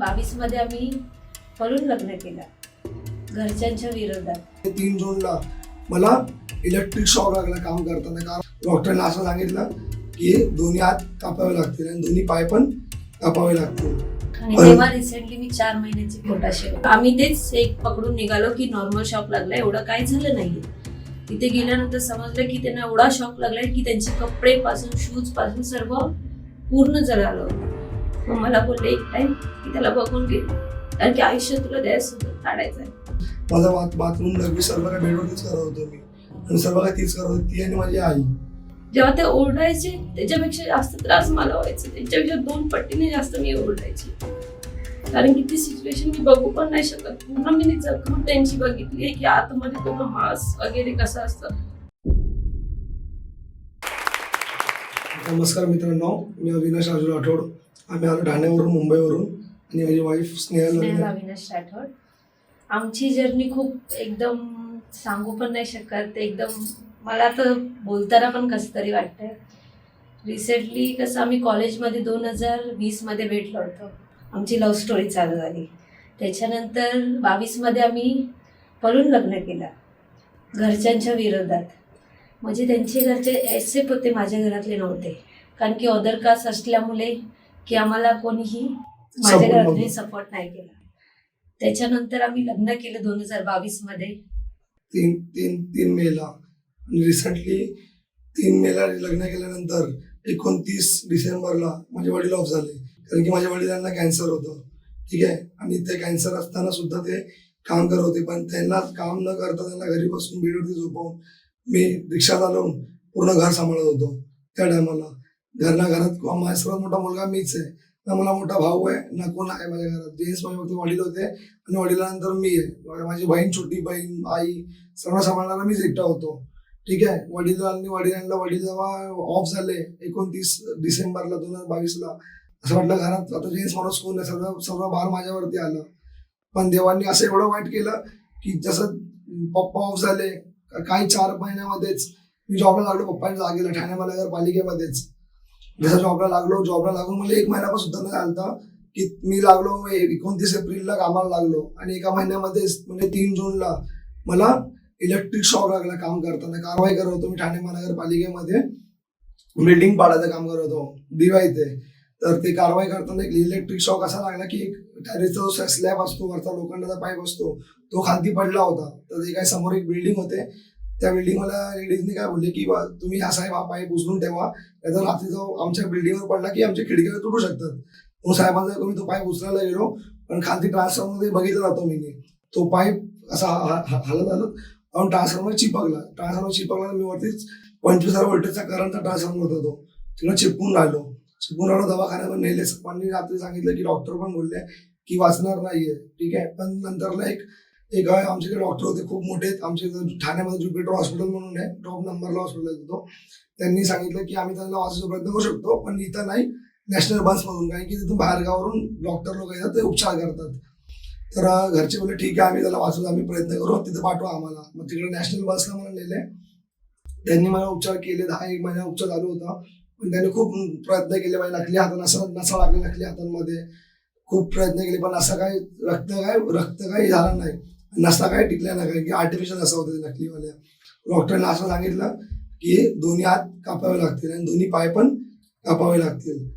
2022 मध्ये आम्ही पळून लग्न केलं घरच्यांच्या विरोधात. 3 जूनला मला इलेक्ट्रिक शॉक लागला काम करताना, कारण डॉक्टरने असं सांगितलं की दोन्ही हात कापावे लागतील आणि दोन्ही पाय पण कापावे लागतील. आणि तेव्हा रिसेंटली मी 4 महिन्याची पोटाशी होते. आम्ही तेच एक पकडून निघालो की नॉर्मल शॉक लागला, एवढं काही झालं नाहीये. तिथे गेल्यानंतर समजलं की त्यांना एवढा शॉक लागलाय की त्यांचे कपडे पासून शूज पासून सर्व पूर्ण जळालं होतं. मग मला बोलले एक टाइम की त्याला बघून घे, कारण की आयुष्य तुला द्यायसोबत काढायचं आहे. माझा बाथरूम नवी सर्व काय बेडवरतीच करत होतो मी, आणि सर्व काय तीच करत होती, ती आणि माझी आई. जेव्हा ते ओरडायचे त्याच्यापेक्षा जास्त त्रास मला व्हायचा, त्यांच्यापेक्षा 2 पटीने जास्त मी ओरडायची. कारण की ती सिच्युएशन मी बघू पण नाही शकत. पूर्ण मी जखम त्यांची बघितली आहे की आतमध्ये पूर्ण मांस वगैरे कसं असतं. नमस्कार मित्रांनो, मी अविनाश राजू राठोड. आम्ही आलो ठाण्यावरून, मुंबईवरून, आणि माझी वाईफ स्नेहल अविनाश राठोड. आमची जर्नी खूप एकदम सांगू पण नाही शकत. एकदम मला तर बोलताना पण कसं तरी वाटतंय. रिसेंटली कसं आम्ही कॉलेजमध्ये 2020 मध्ये भेटलो होतो. आमची लव्ह स्टोरी चालू झाली. त्याच्यानंतर 22 मध्ये आम्ही पळून लग्न केलं घरच्यांच्या विरोधात. म्हणजे त्यांचे घरचे ॲक्सेप्ट होते, माझ्या घरातले नव्हते. कारण की अदर कास्ट असल्यामुळे की आम्हाला कोणीही माझ्या घरातले सपोर्ट नाही केला. त्याच्यानंतर आम्ही लग्न केलं 2022 मध्ये 3 मेला. आणि रिसेंटली 3 मेला लग्न केल्यानंतर 29 डिसेंबरला माझे वडील ऑफ झाले, कारण की माझ्या वडिलांना कॅन्सर होतं. ठीक आहे, आणि ते कॅन्सर असताना सुद्धा ते काम करत होते, पण त्यांना काम न करता त्यांना घरी बसून बेडवरती झोपवून मी रिक्षा चालवून पूर्ण घर सांभाळत होतो. त्या टायमाला घरात माझा सर्वात मोठा मुलगा मीच आहे, ना मला मोठा भाऊ आहे ना कोण आहे माझ्या घरात. जेन्ट्स माझे फक्त वडील होते, आणि वडिलांनंतर मी आहे. माझी बहीण, छोटी बहीण, आई सर्व सांभाळणारा मीच एकटा होतो. ठीक आहे, वडील जेव्हा ऑफ झाले 29 डिसेंबरला 2022ला, असं वाटलं घरात आता जेन्ट्स माणूस कोण आहे, सर्व भार माझ्यावरती आलं. पण देवांनी असं एवढं वाईट केलं की जसं पप्पा ऑफ झाले काही 4 महिन्यामध्येच मी जॉबला लागलो पप्पांच्या जागेला, ठाणे महानगरपालिकेमध्येच. जसं जॉबला लागून मला 1 महिना पण सुद्धा नाही आलता की मी लागलो 29 एप्रिलला कामाला लागलो, आणि एका महिन्यामध्येच म्हणजे 3 जूनला मला इलेक्ट्रिक शॉक लागला काम करताना. कारवाई करत होतो मी ठाणे महानगरपालिकेमध्ये, बिल्डिंग पाडायचं काम करत होतो दिवा इथे. तर ते कारवाई करताना एक इलेक्ट्रिक शॉक असा लागला की एक टॅरेसचा जो स्लॅब असतो, वरचा लोखंडाचा पाईप असतो, तो खालती पडला होता. तर ते काय समोर एक बिल्डिंग होते, त्या बिल्डिंग मला लेडीजने काय बोलले की तुम्ही हा साहेब हा पाईप उचलून ठेवा, त्याचा रात्री जो आमच्या बिल्डिंगवर पडला की आमच्या खिडकीवर तुटू शकतात. मग साहेबांचा मी तो पाईप उचलायला गेलो, पण खालती ट्रान्सफॉर्मरमध्ये बघितलं जातो मी, तो पाईप असा हलत ट्रान्सफॉर्मर चिपकला. मी वरतीच 25,000 व्होल्टेजचा करंटचा ट्रान्सफॉर्मर होता, तो तिकडे चिपकून राहिलो. दवाखान्यावर नेले. सरांनी रात्री सांगितलं की डॉक्टर पण बोलले की वाचणार नाहीये. ठीक आहे, पण नंतरला एक आमच्याकडे डॉक्टर होते खूप मोठे, आमच्या ठाण्यामध्ये ज्युपिटर हॉस्पिटल म्हणून आहे, टॉप नंबरला हॉस्पिटल आहे तो. त्यांनी सांगितलं की आम्ही त्यांना वाचवायचा प्रयत्न करू शकतो, पण इथं नाही, नॅशनल बसमधून, कारण की तिथून बाहेरगावावरून डॉक्टर लोक येतात, ते उपचार करतात. तर घरचे बोलले ठीक आहे, आम्ही त्याला वाचवतो, आम्ही प्रयत्न करू, तिथे पाठवा आम्हाला. मग तिकडे नॅशनल बसला मला नेले. त्यांनी मला उपचार केले. 10-1 महिना उपचार चालू होता, पण त्यांनी खूप प्रयत्न केले. माझ्या नकली हातात नसा लागले, नकली हातांमध्ये खूप प्रयत्न केले, पण असं काय रक्त काही झालं नाही, नसा काय टिकल्या नाही, कारण की आर्टिफिशियल नसा होते ते नकलीवाल्या. डॉक्टरने असं सांगितलं की दोन्ही हात कापावे लागतील आणि दोन्ही पाय पण कापावे लागतील.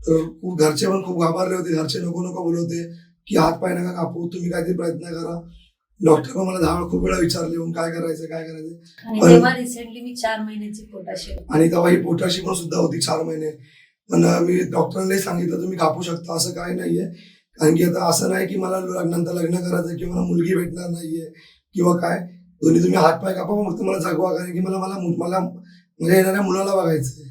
तर घरचे पण खूप घाबरले होते. घरचे नको बोलवते की हात पाय नका कापू, तुम्ही काहीतरी प्रयत्न करा. डॉक्टर पण मला 10 वेळा खूप वेळा विचारले काय करायचं. आणि तेव्हा रिसेंटली मी 4 महिन्याची पोटाशी होते. आणि तेव्हा ही पोटाशी पण सुद्धा होती 4 महिने. पण मी डॉक्टरांनाही सांगितलं तुम्ही कापू शकता, असं काही नाहीये. कारण की आता असं नाही की मला नंतर लग्न करायचं किंवा मला मुलगी भेटणार नाहीये किंवा काय, दोन्ही तुम्ही हात पाय कापा, मग तुम्हाला जगवा. कारण की मला म्हणजे येणाऱ्या मुलाला बघायचंय,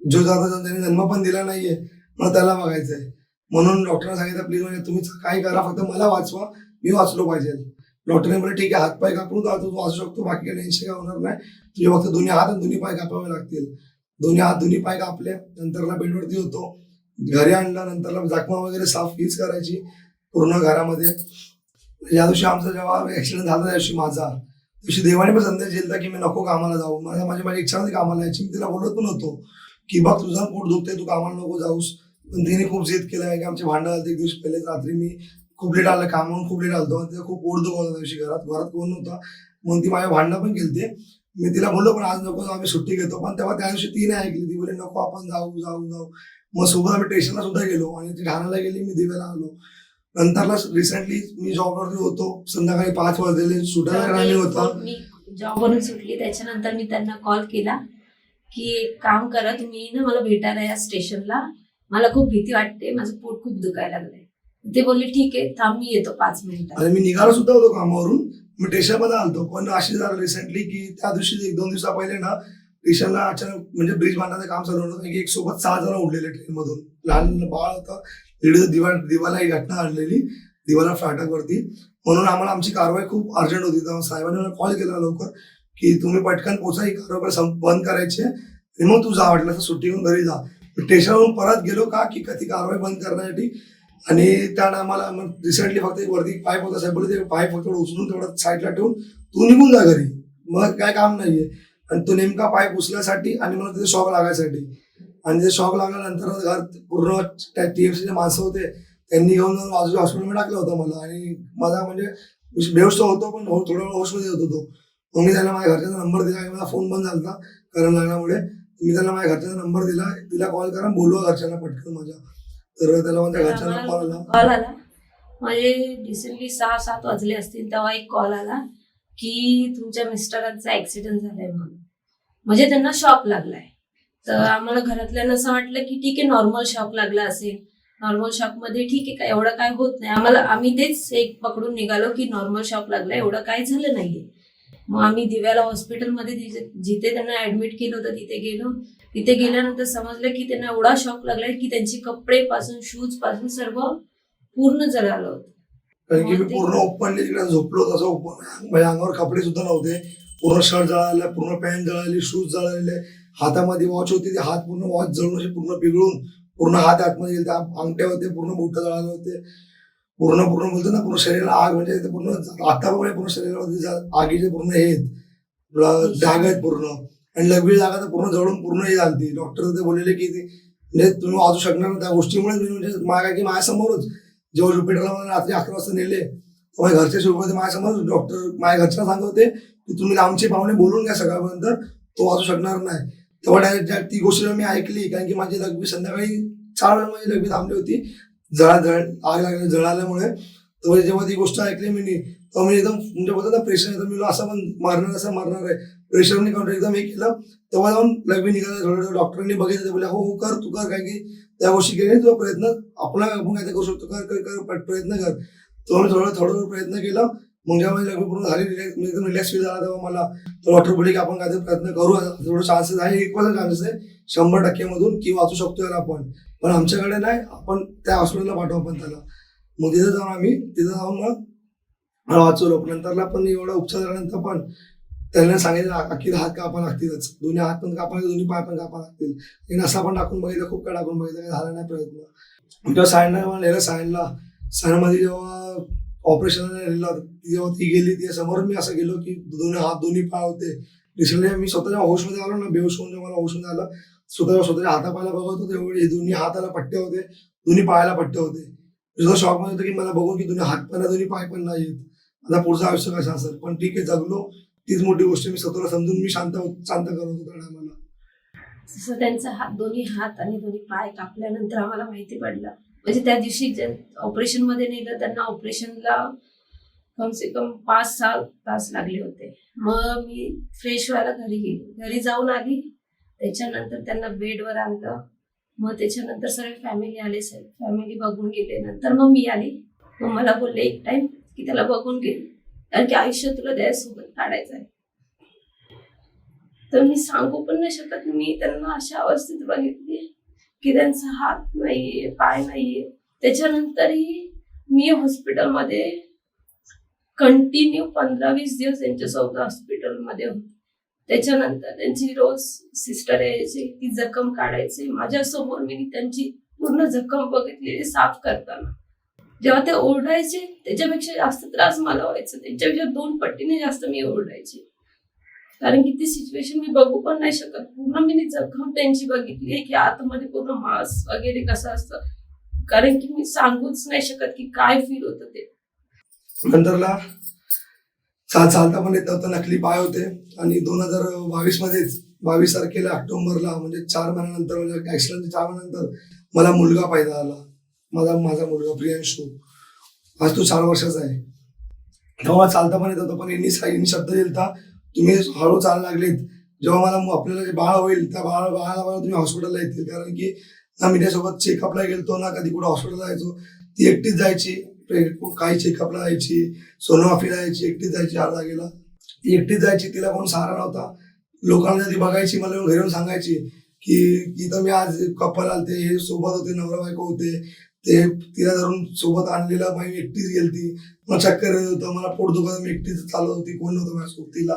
जो त्यांनी जन्म पण दिला नाहीये, मला त्याला बघायचंय. म्हणून डॉक्टरने सांगितलं प्लीज म्हणजे तुम्ही काही करा, फक्त मला वाचवा, मी वाचलो पाहिजे. डॉक्टरने म्हटलं ठीक आहे, हात पाय कापून तू वाचू शकतो, बाकी काही टेन्शन काय होणार नाही, तुझे फक्त दोन्ही हात आणि दोन्ही पाय कापावे लागतील. दोन्ही हात दोन्ही पाय कापले. नंतरला बेडवरती होतो, घरी आणलं. नंतरला जखमा वगैरे साफ हीच करायची पूर्ण घरामध्ये. या दिवशी आमचा जेव्हा ऍक्सिडेंट झाला, त्या दिवशी माझा दिवशी देवाने पण संदेश दिला की मी नको कामाला जाऊ. माझी इच्छा होती कामाला यायची. मी तिला बोलत पण होतो की बघ तुझा पोट दुखते, तू कामाला नको जाऊस, पण तिने खूप जिद केलं आहे की आमचे भांडण झालं एक दिवस पहिले रात्री मी खूप लेट आलं कामावरून खूप लेट आलतो आणि तिला खूप ओढतो होता त्या दिवशी घरात कोण नव्हता म्हणून ती माझ्या भांडणं पण केलते. मी तिला बोललो पण आज नको आम्ही सुट्टी घेतो पण तेव्हा त्या दिवशी ती नाही ऐकली. ती बोलली नको आपण जाऊ जाऊ जाऊ. मग सोबत आम्ही स्टेशनला सुद्धा गेलो आणि ती ठाण्याला गेली मी दिव्याला आलो. नंतरला रिसेंटली मी जॉबवरती होतो संध्याकाळी 5 वाजलेले सुटायला टायमिंग होता. मी जॉबवरून सुटली त्याच्यानंतर मी त्यांना कॉल केला की एक काम करा तुम्ही ना मला भेटायला या स्टेशनला, मला खूप भीती वाटते, माझं पोट खूप दुखायला लागलंय. ते बोलले ठीक आहे थांब मी येतो 5 मिनिटात. आणि मी निघालो सुद्धा होतो कामावरून मी स्टेशनमध्ये आलतो पण अशी झालं रिसेंटली की त्या दिवशी 1-2 दिवसा पहिले ना स्टेशनला अचानक म्हणजे ब्रिज बांधण्याचं काम चालू होतं की एक सोबत 6 जण उडलेले ट्रेनमधून. लहान बाळ होतं लेडीज दिवाला ही घटना घडलेली दिवाला फाटकवरती. म्हणून आम्हाला आमची कारवाई खूप अर्जंट होती. तेव्हा साहेबांनी मला कॉल केला लवकर की तुम्ही पटकन पोचा ही कारवाई बंद करायची आहे आणि मग तू जा वाटलं तर सुट्टी घेऊन घरी जा. स्टेशनवरून परत गेलो का की ती कारवाई बंद करण्यासाठी आणि त्या टायमाला मग रिसेंटली फक्त एक वरती पाईप होता साहेब बोलले ते पाईप फक्त उचलून तेवढं साईडला ठेवून तू निघून जा घरी मग काय काम नाहीये. आणि तो नेमका पाईप उचल्यासाठी आणि मला तिथे शॉक लागायसाठी आणि ते शॉक लागल्यानंतर घर पूर्ण TFCचे माणसं होते त्यांनी घेऊन जाऊन बाजूला हॉस्पिटलमध्ये टाकलं होतं मला आणि माझा म्हणजे बेहोश होतो पण थोडा वेळ होशमध्ये होतो तो. मग मी त्याला माझ्या घरच्याचा नंबर दिला आणि माझा फोन बंद झाला करंट लागल्यामुळे. मी त्याला माझ्या घरच्याचा नंबर दिला तिला कॉल करा बोलवा घरच्यांना पटकन माझ्या. तर त्याला माझ्या घरच्यांना कॉल आला म्हणजे रिसेंटली 6-7 वाजले असतील तेव्हा एक कॉल आला की तुमच्या मिस्टरांचा ऍक्सिडेंट झालाय म्हणून. म्हणजे त्यांना शॉक लागलाय. तर आम्हाला घरातल्यांना असं वाटलं की ठीक आहे नॉर्मल शॉक लागला असेल, नॉर्मल शॉक मध्ये ठीक आहे काय एवढं काय होत नाही. आम्ही तेच एक पकडून निघालो की नॉर्मल शॉक लागला एवढं काय झालं नाहीये. मग आम्ही दिव्याला हॉस्पिटलमध्ये जिथे त्यांना ऍडमिट केलं होतं तिथे गेलो. तिथे गेल्यानंतर समजलं की त्यांना एवढा शॉक लागलाय की त्यांचे कपडे पासून शूज पासून सर्व पूर्ण जळालं होतं. कारण की मी पूर्ण ओपनली तिकडे झोपलो तसं ओपन माझ्या अंगावर कपडे सुद्धा नव्हते. पूर्ण शर्ट जळाला पूर्ण पॅन्ट जळाली शूज जळालेले हातामध्ये वॉच होती ते हात पूर्ण वॉच जळून असे पूर्ण पिघळून पूर्ण हात आतमध्ये गेले त्या अंगठ्या होते पूर्ण बोटं जळाले होते. पूर्ण बोलतो ना पूर्ण शरीराला आग म्हणजे पूर्ण आताप्रमाणे पूर्ण शरीरामध्ये आगीचे पूर्ण हे डाग आहेत पूर्ण आणि लघवी जागा तर पूर्ण जळून पूर्ण हे झाली. डॉक्टर ते बोललेले की म्हणजे तुम्ही वाचू शकणार नाही त्या गोष्टीमुळे म्हणजे माझ्यासमोरच जेव्हा ज्युपिटरला मला रात्री 11 वाजता नेले तेव्हा घरचे सुरू होते माझ्यासमोर. डॉक्टर माझ्या घरच्याला सांगत होते की तुम्ही आमचे पाहुणे बोलून घ्या सकाळपर्यंत तो वाचू शकणार नाही. तेव्हा डायरेक्ट ती गोष्ट मी ऐकली कारण की माझी लघवी संध्याकाळी 4 वेळा माझी लघवी थांबली होती आग लागली जळाल्यामुळे. तेव्हा जेव्हा ती गोष्ट ऐकली मी तेव्हा मी एकदम म्हणजे बोलतो ना प्रेशर येतं मी असं पण असं मरणार आहे प्रेशरने काउंटर एकदम हे केलं. तेव्हा जाऊन लघवी निघाला थोडं डॉक्टरांनी बघितलं ते बोलले हो कर तू कर कारण की त्या गोष्टी केली तुझा प्रयत्न आपण काय करू शकतो कर प्रयत्न कर. तेव्हा मी थोडं प्रयत्न केला. मग जेव्हा माझी लघवी पूर्ण झाली एकदम रिलॅक्स फील झाला तेव्हा मला डॉक्टर बोलले की आपण काहीतरी प्रयत्न करू थोडं चान्सेस आहे 1% चान्सेस आहे 100% मधून की वाचू शकतो याला आपण पण आमच्याकडे नाही आपण त्या हॉस्पिटलला पाठवू आपण त्याला. मग तिथे जाऊन मग वाचवलं. नंतरला पण एवढा उपचार झाल्यानंतर पण त्यांना सांगितलं अख्खी हात कापा लागतीलच दोन्ही हात पण कापा दोन्ही पाय पण कापा लागतील. नसा पण टाकून बघितलं खूप काय टाकून बघितलं काही झाला नाही प्रयत्न. जेव्हा सायनला नेलं सायनमध्ये जेव्हा ऑपरेशनला नेलं जेव्हा ती गेली ती समोर मी असं गेलो की दोन्ही हात दोन्ही पाय होते. रिसेंटली मी स्वतःच्या होशमध्ये आलो ना बेहोश होऊन मला होशमध्ये आलं स्वतःच्या हातापायला बघत होते एवढे दोन्ही हाताला पट्टे होते दोन्ही पायाला पट्टे होते. तुझं शॉक मध्ये होतं की मला बघून की दोन्ही हात पण दोन्ही पाय पण नाही येत आता पुढचं आयुष्य कसं असेल. पण ठीक आहे जगलो तीच मोठी गोष्ट. मी स्वतःला समजून मी शांत करत होतो त्या टायमाला. तसं त्यांचा दोन्ही हात आणि दोन्ही पाय कापल्यानंतर आम्हाला माहिती पडलं म्हणजे त्या दिवशी ऑपरेशन मध्ये नेलं त्यांना ऑपरेशनला कमसे कम 5-6 तास लागले होते. मग मी फ्रेश व्हायला घरी गेली. घरी जाऊन आली त्याच्यानंतर त्यांना बेडवर आणलं. मग त्याच्यानंतर सगळे फॅमिली आले फॅमिली बघून गेले. नंतर मग मी आली. मग मला बोलले एक टाइम की त्याला बघून घे कारण की आयुष्य तुला त्यासोबत काढायचं आहे. तर मी सांगू पण नाही शकत मी त्यांना अशा अवस्थेत बघितली की त्यांचा हात नाहीये पाय नाहीये. त्याच्यानंतरही मी हॉस्पिटलमध्ये कंटिन्यू 15-20 दिवस त्यांच्यासोबत हॉस्पिटलमध्ये होते. त्याच्यानंतर त्यांची रोज सिस्टर यायची ती जखम काढायची माझ्यासमोर. मी त्यांची पूर्ण जखम बघितलेली साफ करताना. जेव्हा ते ओरडायचे त्याच्यापेक्षा जास्त त्रास मला व्हायचा त्यांच्यापेक्षा 2 पटीने जास्त मी ओरडायचे. कारण की ती सिच्युएशन मी बघू पण नाही शकत. पूर्ण मी जखम त्यांची बघितली की आतमध्ये पूर्ण मांस वगैरे कसं असतं, कारण की मी सांगूच नाही शकत की काय फील होतं ते. नंतरला चालता पण येत नव्हतं, नकली पाय होते. आणि 2022 मध्येच 22 तारखेला ऑक्टोबरला म्हणजे 4 महिन्यानंतर, म्हणजे ऍक्सिडेंटच्या 4 महिन्यानंतर मला मुलगा पैदा झाला. माझा मुलगा प्रियांशू. आज तो 4 वर्षाचा आहे. तेव्हा मला चालता पण येत होतं, पण यांनी शब्द दिलता, तुम्ही हळू चालायला लागलेत, जेव्हा मला आपल्याला जे बाळ होईल त्या बाळाला तुम्ही हॉस्पिटलला येतील. कारण की ना मी त्यासोबत चेकअपला गेलतो ना कधी कुठं हॉस्पिटलला जायचो. ती एकटीच जायची, काही चेकअपला जायची, सोनोग्राफीला जायची, एकटीच जायची हर जागेला. ती एकटीच जायची, तिला कोण सहारा नव्हता. लोकांना ती बघायची, मला घरी येऊन सांगायची की इथं मी आज कपल आलते, हे सोबत होते, नवरा बायको होते, ते तिला धरून सोबत आणलेलं, मी एकटीच गेलती, मला चक्कर येत होतं, मला पोट दुखत, मी एकटीच चालत होती, कोण नव्हतं माझ्या सोबतीला.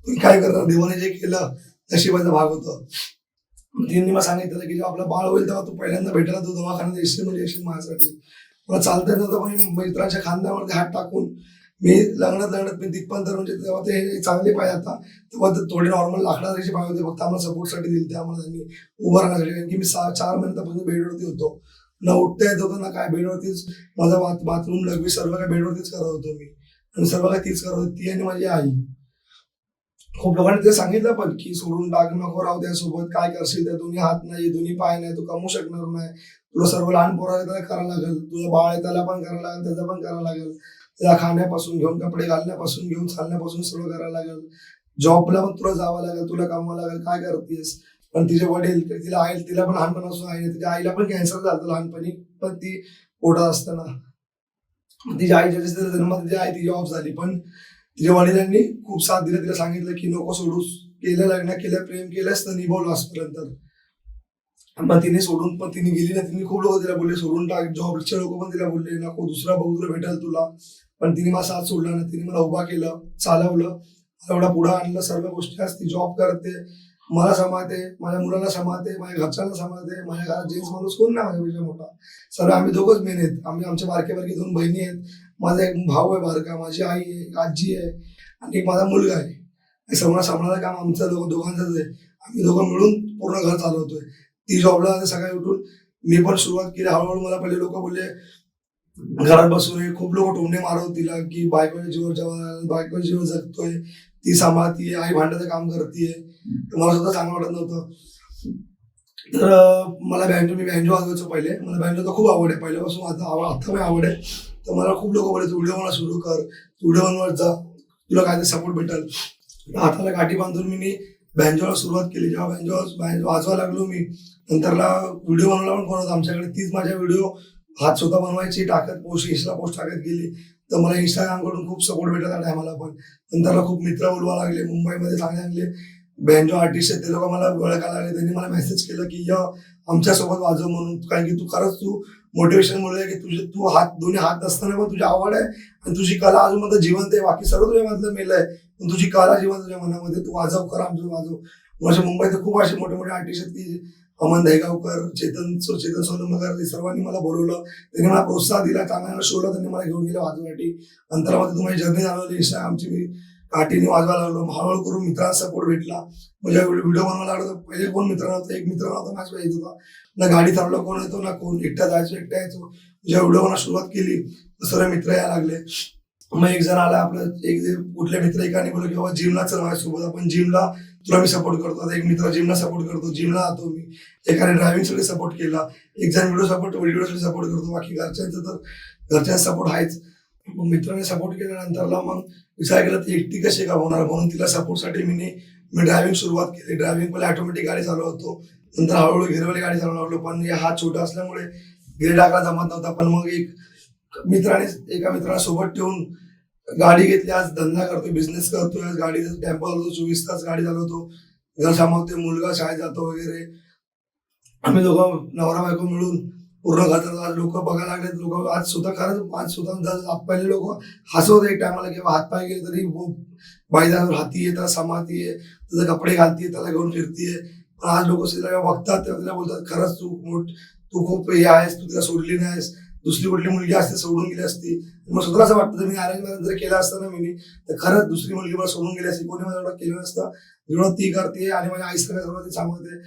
पण काय करणार, देवाने जे केलं नशिबाचा भाग होतं. त्यांनी मला सांगितलं की जेव्हा आपलं बाळ होईल तेव्हा तू पहिल्यांदा भेटायला तू दवाखान्यात येशील, म्हणजे येशील माझ्यासाठी. मला चालता येत नव्हतं, पण मित्रांच्या खांद्यावरती हात टाकून मी लग्नात मी तिथपर्यंत, म्हणजे तेव्हा ते चांगले पाय आता, तेव्हा ते थोडे नॉर्मल लाकडाचे पाय होते, फक्त आम्हाला सपोर्टसाठी दिले ते आम्हाला त्यांनी उभं राहण्यासाठी. कारण की मी 4 महिन्यापासून बेडवरती होतो, ना उठता येत होतं ना काय, बेडवरतीच माझा बाथरूम लघवी सर्व काय बेडवरतीच करत होतो मी, आणि सर्व काय तीच करत होती, ती आणि माझी आई. खूप लोकांनी ते सांगितलं पण की सोडून टाक, नको राहू त्यासोबत, काय करशील, त्या दोन्ही हात नाही, दोन्ही पाय नाही, तू कमवू शकणार नाही, तुला सर्व लहान पोराला त्याला करायला लागेल, तुझं बाळ आहे त्याला पण करायला लागेल, त्याचं पण करायला लागेल, त्याला खाण्यापासून घेऊन कपडे घालण्यापासून घेऊन चालण्यापासून सर्व करायला लागेल, जॉबला पण तुला जावं लागेल, तुला कमवावं लागेल, काय करतेस. पण तिचे वडील, तिला पण लहानपणापासून आहे, तिच्या आईला पण कॅन्सर झालं लहानपणी, पण ती पोटात असताना. तिच्या आई ज्याच्या जन्मात तिची आई, ती जॉब झाली, पण तिच्या वडिलांनी खूप साथ दिला, तिला सांगितलं की नको सोडूस, केलं लग्न केलं, प्रेम केलंस तर निभवलं आजपर्यंत. पण तिने सोडून, पण तिने गेली ना, तिने खूप लोक तिला बोलले सोडून टाक, जॉबचे लोक पण तिला बोलले नको, दुसरा बघू तुला भेटेल तुला. पण तिने मला साथ सोडला ना, तिने मला उभा केलं, चालवलं, मला एवढा पुढं आणलं, सर्व गोष्टी. आज ती जॉब करते, मला सांभाळते, माझ्या मुलाला सांभाळते, माझ्या घरच्यांना सांभाळते, माझ्या घरात जेंट्स माणूस कोण नाही माझ्यापेक्षा मोठा, सर्व आम्ही दोघंच मेन आहेत. आमच्या बारके 2 बहिणी आहेत, माझा एक भाऊ आहे बारका, माझी आई आहे, आजी आहे, आणि एक माझा मुलगा आहे. हे सगळं सांभाळायचं काम आमचं दोघांचंच आहे. आम्ही दोघं मिळून पूर्ण घर चालवतोय. ती जॉबला सकाळी उठून, मी पण सुरुवात केली हळूहळू. मला पहिले लोक बोलले घरात बसून आहे, खूप लोक टोमणे मारत तिला की बायकोच्या जीवर जगतोय, ती सांभाळतीये, आई भांड्याचं काम करतीये. मला सुद्धा चांगलं वाटत नव्हतं. तर मला मी बँजो वाजवायचो पहिले, मला बँजोचा खूप आवड आहे पहिल्यापासून, आता पण आवड आहे. तर मला खूप लोक बोलायचे व्हिडिओ मला सुरू कर, व्हिडिओ बनवत जा, तुला काय ते सपोर्ट भेटेल. हाताला गाठी बांधून मी बँजोला सुरुवात केली. जेव्हा बँजो वाजवायला लागलो मी, नंतरला व्हिडिओ बनवला पण कोण होतं आमच्याकडे, तीच माझ्या व्हिडिओ हात स्वतः बनवायची, टाकत इंस्टा पोस्ट टाकत गेली. तर मला इंस्टाग्रामकडून खूप सपोर्ट भेटला त्या टायमाला. पण नंतरला खूप मित्र बोलवा लागले, मुंबईमध्ये चांगले बँजो आर्टिस्ट आहेत, ते लोक मला ओळखायला लागले. त्यांनी मला मेसेज केलं की आमच्यासोबत वाजव म्हणून, कारण की तू मोटिवेशन मिळूया की तू दोन्ही हात नसताना पण तुझी आवड आहे आणि तुझी कला अजून मध्ये जिवंत आहे. बाकी सर्व तुझ्या मधलं मेलं आहे, पण तुझी कला जिवंत तुझ्या मनामध्ये, तू वाजव, कर आमचं वाजव. माझ्या मुंबईत खूप असे मोठे मोठे आर्टिस्ट आहेत की अमन दहेगावकर, चेतन सोनमकर, सर्वांनी मला बोलवलं, त्यांनी मला प्रोत्साहन दिला, चांगला शोला त्यांनी मला घेऊन गेलं वाजवासाठी. नंतर मध्ये तुम्हाला जर्नी जाणवली इंस्टाग्रामची, मी काठीने वाजवायला लागलो. हळूहळू करून मित्रांचा सपोर्ट भेटला. म्हणजे व्हिडिओ बनवायला लागलो तर पहिले कोण मित्र नव्हतं, एक मित्र नव्हता माझ्या येत होता, ना गाडी चालवला कोण येतो, ना कोण, एकटा जायचो, एकटा यायचो. जेव्हा व्हिडिओ बनवायला सुरुवात केली तर सर्व मित्र यायला लागले. मग एक जण आला आपलं, कुठल्या मित्र एकाने बोललो की बाबा जिमला चल माझ्यासोबत, आपण जिमला, तुला मी सपोर्ट करतो. एक मित्र जिमला सपोर्ट करतो, जिमला जातो मी. एकाने ड्रायव्हिंगसाठी सपोर्ट केला, एक जण व्हिडिओसाठी सपोर्ट करतो. बाकी घरच्यांचा सपोर्ट आहेच. मग मित्राने सपोर्ट केल्यानंतरला मग विचार केला ती एकटी कशी का होणार, म्हणून तिला सपोर्टसाठी मी ड्रायव्हिंग सुरुवात केली. ड्रायव्हिंग पहिले ऑटोमॅटिक गाडी चालवतो, नंतर हळूहळू गिरवाली गाडी चालवू लागलो. पण हा छोटा असल्यामुळे गिर टाकायला जमत नव्हता. पण मग एका मित्राला सोबत ठेवून गाडी घेतली. आज धंदा करतोय, बिझनेस करतोय, आज गाडीचा टेम्पो चालवतो, 24 तास गाडी चालवतो, घर सांभाळतोय, मुलगा शाळेत जातो वगैरे. आम्ही दोघं नवरा बायको मिळून पूर्ण घातलं. आज लोक बघायला लागले, लोक आज स्वतः पहिले लोक हसवत एक टायमाला किंवा हातपाय गेले तरी बाईदार हाती आहे, त्याला सांभाळतीये, त्याचे कपडे घालतीये, त्याला घेऊन फिरतीये. पण आज लोक तिला बघतात, तिला बोलतात खरंच तू खूप हे आहेस, तू तिला सोडली नाहीस. दुसरी कुठली मुलगी असते सोडून गेली असती. मग स्वतःला असं वाटतं, मी अरेंज मॅरेज जर केलं असतं ना मी, तर खरंच दुसरी मुलगी मला सोडून गेली असती. कोणी मला एवढं केलं नसतं जेवढं ती करते. आणि माझ्या आई सगळ्या ती सांगते.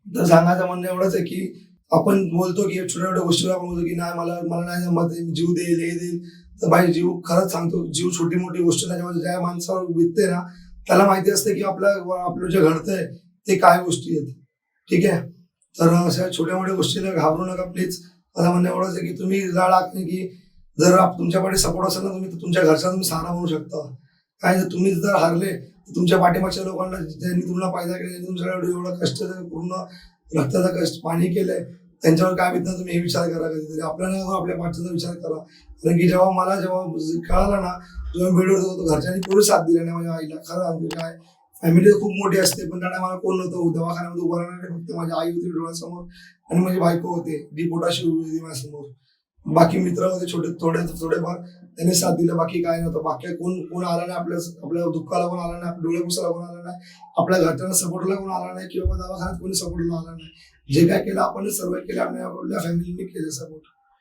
तर सांगायचं म्हणणं एवढंच आहे की आपण बोलतो की छोट्या छोट्या गोष्टीला आपण बोलतो की नाही मला मला नाही जमत, जीव देईल हे देईल. तर भाई जीव खरंच सांगतो, जीव छोटी मोठी गोष्ट नाही, जेव्हा ज्या माणसावर बीतते ना त्याला माहिती असते की आपलं जे घडतंय ते काय गोष्टी आहेत. ठीक आहे. तर अशा छोट्या मोठ्या गोष्टीला घाबरू नका प्लीज. मला म्हणणं एवढंच आहे की तुम्ही जाळा की जर तुमच्याकडे सपोर्ट असेल ना, तुम्ही तर तुमच्या घरचा तुम्ही सहारा बनू शकता. काय जर तुम्ही जर हारले तर तुमच्या पाठीमागच्या लोकांना ज्यांनी तुम्हाला फायदा केला, ज्यांनी तुमच्याकडे एवढं कष्ट पूर्ण रक्ताचा कष्ट पाणी केलंय, त्यांच्यावर काय बीतना तुम्ही हे विचार करा कधीतरी. आपल्याला आपल्या पाठचा विचार करा. कारण की जेव्हा कळालं ना, जेव्हा व्हिडिओ होतो घरच्यांनी पुढे साथ दिला नाही माझ्या आईला. खरं सांगतो काय, फॅमिली खूप मोठी असते पण त्या मला कोण नव्हतं दवाखान्यामध्ये उभं राहणार. फक्त माझी आई होती डोळ्यासमोर आणि माझी बायको होते जी पोटाशी उभी होती माझ्यासमोर. बाकी मित्र होते थोडेफार त्यांनी साथ दिलं. बाकी काय नव्हतं. बाकी कोण आला नाही आपल्या दुःखाला, कोण आला नाही, आपल्या डोळे पुसायला कोण आला नाही, आपल्या घरच्यांना सपोर्टला कोण आला नाही, किंवा दवाखान्यात कोणी सपोर्टला आला नाही. जे काय केलं आपण सर्व केलं, आपल्या फॅमिलीने केलं सपोर्ट.